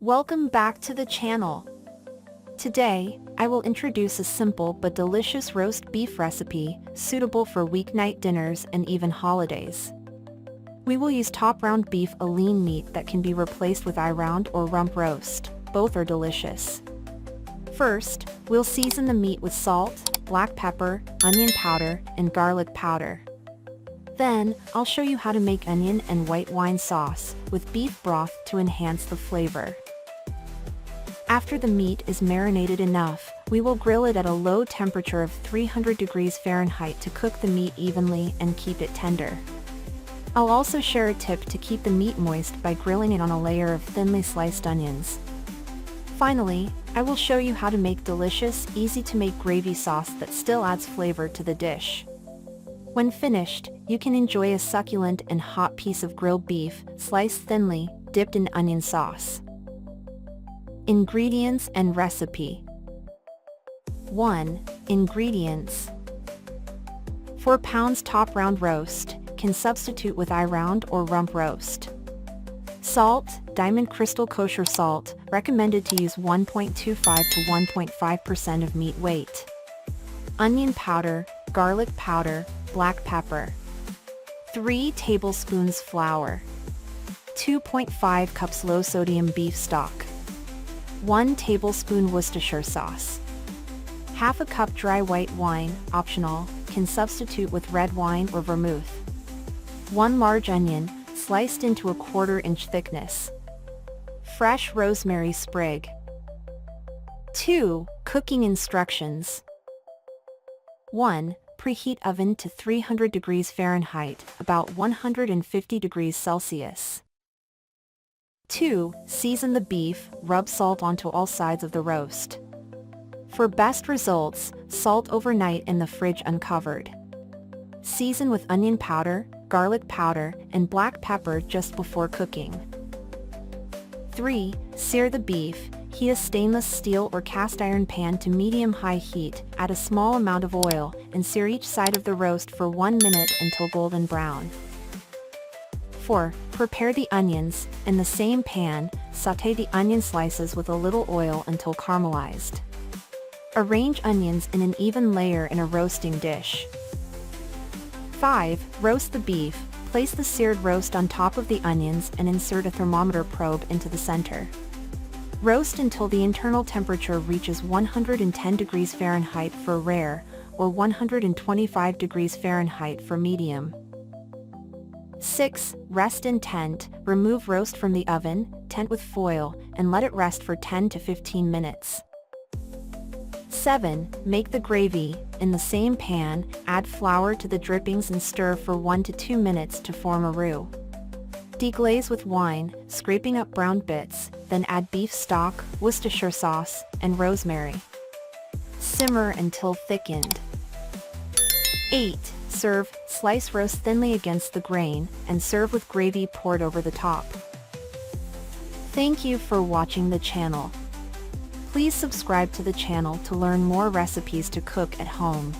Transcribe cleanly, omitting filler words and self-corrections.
Welcome back to the channel. Today, I will introduce a simple but delicious roast beef recipe, suitable for weeknight dinners and even holidays. We will use top round beef, a lean meat that can be replaced with round or rump roast. Both are delicious. First, we'll season the meat with salt, black pepper, onion powder, and garlic powder. Then, I'll show you how to make onion and white wine sauce with beef broth to enhance the flavor. After the meat is marinated enough, we will grill it at a low temperature of 300 degrees Fahrenheit to cook the meat evenly and keep it tender. I'll also share a tip to keep the meat moist by grilling it on a layer of thinly sliced onions. Finally, I will show you how to make delicious, easy-to-make gravy sauce that still adds flavor to the dish. When finished, you can enjoy a succulent and hot piece of grilled beef, sliced thinly, dipped in onion sauce. Ingredients and recipe. 1. Ingredients. 4 pounds top round roast, can substitute with round or rump roast. Salt, Diamond Crystal Kosher salt, recommended to use 1.25 to 1.5% of meat weight. Onion powder, garlic powder, black pepper. 3 tablespoons flour. 2.5 cups low sodium beef stock. 1 tablespoon Worcestershire sauce. Half a cup dry white wine, optional, can substitute with red wine or vermouth. 1 large onion, sliced into a 1/4 inch thickness. Fresh rosemary sprig. 2. Cooking instructions. 1. Preheat oven to 300 degrees Fahrenheit, about 150 degrees Celsius. 2. Season the beef, rub salt onto all sides of the roast. For best results, salt overnight in the fridge uncovered. Season with onion powder, garlic powder, and black pepper just before cooking. 3. Sear the beef, heat a stainless steel or cast iron pan to medium-high heat, add a small amount of oil, and sear each side of the roast for 1 minute until golden brown. 4. Prepare the onions. In the same pan, sauté the onion slices with a little oil until caramelized. Arrange onions in an even layer in a roasting dish. 5. Roast the beef. Place the seared roast on top of the onions and insert a thermometer probe into the center. Roast until the internal temperature reaches 110 degrees Fahrenheit for rare, or 125 degrees Fahrenheit for medium. 6. Rest in tent. Remove roast from the oven, tent with foil, and let it rest for 10 to 15 minutes. 7. Make the gravy. In the same pan, add flour to the drippings and stir for 1 to 2 minutes to form a roux. Deglaze with wine, scraping up browned bits, then add beef stock, Worcestershire sauce, and rosemary. Simmer until thickened. 8. Serve. Slice roast thinly against the grain, and serve with gravy poured over the top. Thank you for watching the channel. Please subscribe to the channel to learn more recipes to cook at home.